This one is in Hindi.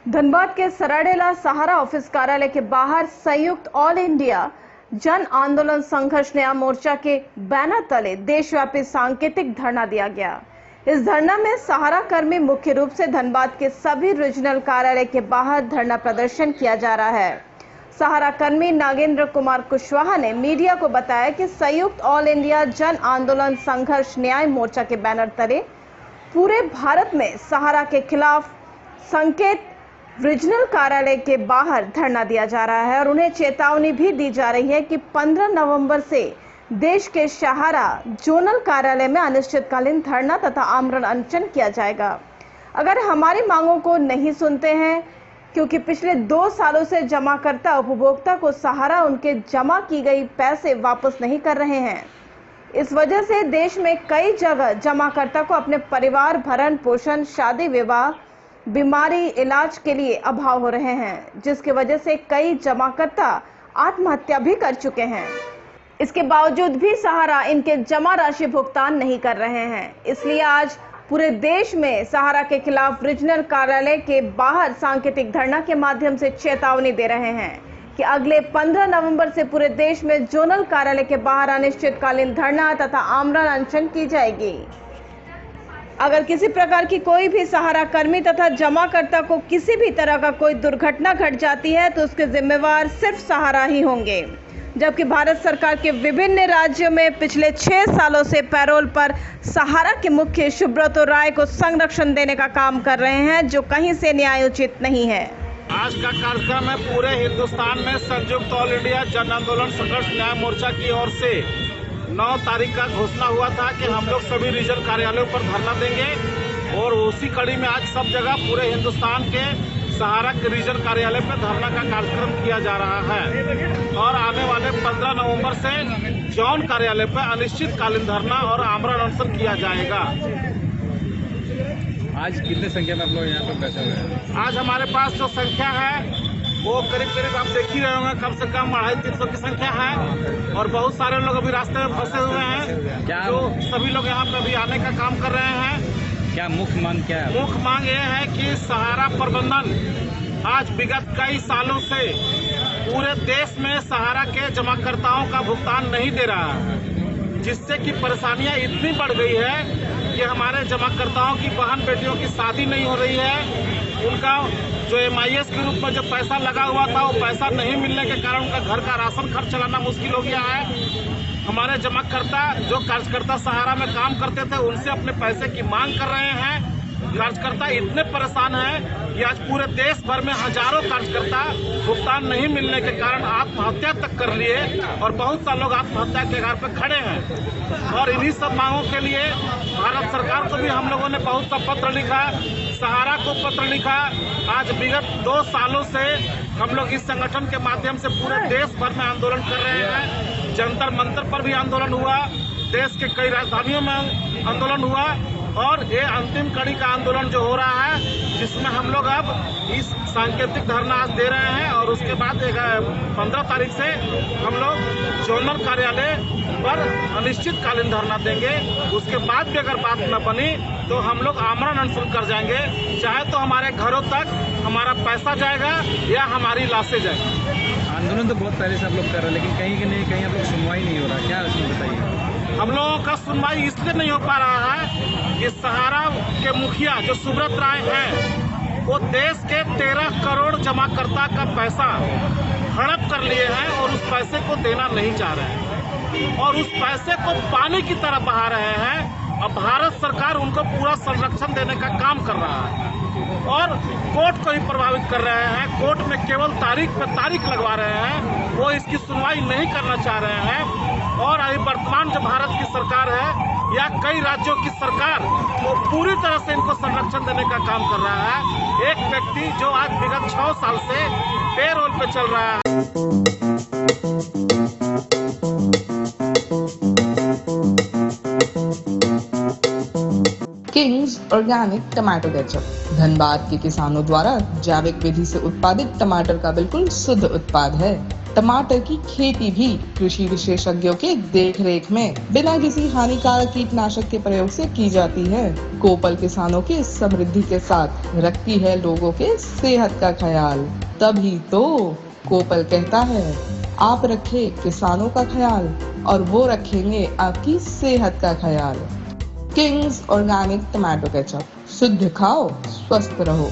धनबाद के सराडेला सहारा ऑफिस कार्यालय के बाहर संयुक्त ऑल इंडिया जन आंदोलन संघर्ष न्याय मोर्चा के बैनर तले देशव्यापी सांकेतिक धरना दिया गया। इस धरना में सहारा कर्मी मुख्य रूप से धनबाद के सभी रीजनल कार्यालय के बाहर धरना प्रदर्शन किया जा रहा है। सहारा कर्मी नागेंद्र कुमार कुशवाहा ने मीडिया को बताया कि संयुक्त ऑल इंडिया जन आंदोलन संघर्ष न्याय मोर्चा के बैनर तले पूरे भारत में सहारा के खिलाफ संकेत रीजनल कार्यालय के बाहर धरना दिया जा रहा है और उन्हें चेतावनी भी दी जा रही है कि 15 नवंबर से देश के सहारा जोनल कार्यालय में अनिश्चितकालीन धरना तथा आमरण अनशन किया जाएगा। अगर हमारी मांगों को नहीं सुनते हैं, क्योंकि पिछले 2 सालों से जमाकर्ता उपभोक्ता को सहारा उनके जमा की गई पैसे वापस नहीं कर रहे हैं। इस वजह से देश में कई जगह जमाकर्ता को अपने परिवार भरण पोषण, शादी विवाह, बीमारी, इलाज के लिए अभाव हो रहे हैं, जिसकी वजह से कई जमाकर्ता आत्महत्या भी कर चुके हैं। इसके बावजूद भी सहारा इनके जमा राशि भुगतान नहीं कर रहे हैं। इसलिए आज पूरे देश में सहारा के खिलाफ रीजनल कार्यालय के बाहर सांकेतिक धरना के माध्यम से चेतावनी दे रहे हैं कि अगले 15 नवंबर से पूरे देश में जोनल कार्यालय के बाहर अनिश्चितकालीन धरना तथा आमरण अनशन की जाएगी। अगर किसी प्रकार की कोई भी सहारा कर्मी तथा जमाकर्ता को किसी भी तरह का कोई दुर्घटना घट जाती है तो उसके जिम्मेवार सिर्फ सहारा ही होंगे। जबकि भारत सरकार के विभिन्न राज्यों में पिछले 6 सालों से पैरोल पर सहारा के मुख्य सुब्रतो राय को संरक्षण देने का काम कर रहे हैं, जो कहीं से न्यायोचित नहीं है। आज का कार्यक्रम है पूरे हिंदुस्तान में संयुक्त ऑल इंडिया जन आंदोलन संघर्ष न्याय मोर्चा की ओर से 9 तारीख का घोषणा हुआ था कि हम लोग सभी रीजनल कार्यालयों पर धरना देंगे और उसी कड़ी में आज सब जगह पूरे हिंदुस्तान के सहारा के रीजनल कार्यालय पर धरना का कार्यक्रम किया जा रहा है और आने वाले 15 नवंबर से जौन कार्यालय पर अनिश्चितकालीन धरना और आमरण अनशन किया जाएगा। आज कितने संख्या में आप लोग यहाँ पर बैठे हुए हैं? आज हमारे पास जो संख्या है वो करीब आप देख ही रहे होंगे, कम से कम 250-300 की संख्या है और बहुत सारे लोग अभी रास्ते में फंसे हुए हैं। जो सभी लोग यहाँ पे अभी आने का काम कर रहे हैं। क्या मुख्य मांग क्या है? मुख्य मांग ये है कि सहारा प्रबंधन आज विगत कई सालों से पूरे देश में सहारा के जमाकर्ताओं का भुगतान नहीं दे रहा है, जिससे कि परेशानियां इतनी बढ़ गई है कि हमारे जमाकर्ताओं की बहन बेटियों की शादी नहीं हो रही है। उनका जो MIS के रूप में जो पैसा लगा हुआ था वो पैसा नहीं मिलने के कारण उनका घर का राशन खर्च चलाना मुश्किल हो गया है। हमारे जमाकर्ता जो कार्यकर्ता सहारा में काम करते थे उनसे अपने पैसे की मांग कर रहे हैं। कार्यकर्ता इतने परेशान हैं कि आज पूरे देश भर में हजारों कार्यकर्ता भुगतान नहीं मिलने के कारण आत्महत्या तक कर लिए और बहुत सारे लोग आत्महत्या के कगार पर खड़े हैं। और इन्हीं सब मांगों के लिए भारत सरकार को भी हम लोगों ने बहुत सा पत्र लिखा, सहारा को पत्र लिखा। आज विगत 2 सालों से हम लोग इस संगठन के माध्यम से पूरे देश भर में आंदोलन कर रहे हैं। जंतर मंतर पर भी आंदोलन हुआ, देश के कई राजधानियों में आंदोलन हुआ और ये अंतिम कड़ी का आंदोलन जो हो रहा है, जिसमें हम लोग अब इस सांकेतिक धरना आज दे रहे हैं और उसके बाद 15 तारीख से हम लोग जोनल कार्यालय पर अनिश्चितकालीन धरना देंगे। उसके बाद भी अगर बात न बनी तो हम लोग आमरण अनशन कर जाएंगे, चाहे तो हमारे घरों तक हमारा पैसा जाएगा या हमारी लाशें जाएंगी। आंदोलन तो बहुत पहले से आप लोग कर रहे हैं, लेकिन कहीं आप लोग सुनवाई नहीं हो रहा, क्या उसमें बताइए? हम लोगों का सुनवाई इसलिए नहीं हो पा रहा है कि सहारा के मुखिया जो सुब्रत राय हैं वो देश के 13 करोड़ जमाकर्ता का पैसा हड़प कर लिए हैं और उस पैसे को देना नहीं चाह रहे हैं और उस पैसे को पानी की तरह बहा रहे हैं। अब भारत सरकार उनको पूरा संरक्षण देने का काम कर रहा है और कोर्ट को ही प्रभावित कर रहे हैं। कोर्ट में केवल तारीख पे तारीख लगवा रहे हैं, वो इसकी सुनवाई नहीं करना चाह रहे हैं। और अभी वर्तमान जो भारत की सरकार है या कई राज्यों की सरकार वो पूरी तरह से इनको संरक्षण देने का काम कर रहा है। एक व्यक्ति जो आज विगत 6 साल से पेरोल पे चल रहा है। Kings organic tomato ketchup Dhanbad के किसानों द्वारा जैविक विधि से उत्पादित टमाटर का बिल्कुल शुद्ध उत्पाद है। टमाटर की खेती भी कृषि विशेषज्ञों के देख रेख में बिना किसी हानिकारक कीटनाशक के प्रयोग से की जाती है। कोपल किसानों की समृद्धि के साथ रखती है लोगों के सेहत का ख्याल। तभी तो कोपल कहता है, आप रखें किसानों का ख्याल और वो रखेंगे आपकी सेहत का ख्याल। किंग्स ऑर्गेनिक टमाटो केचप, शुद्ध खाओ स्वस्थ रहो।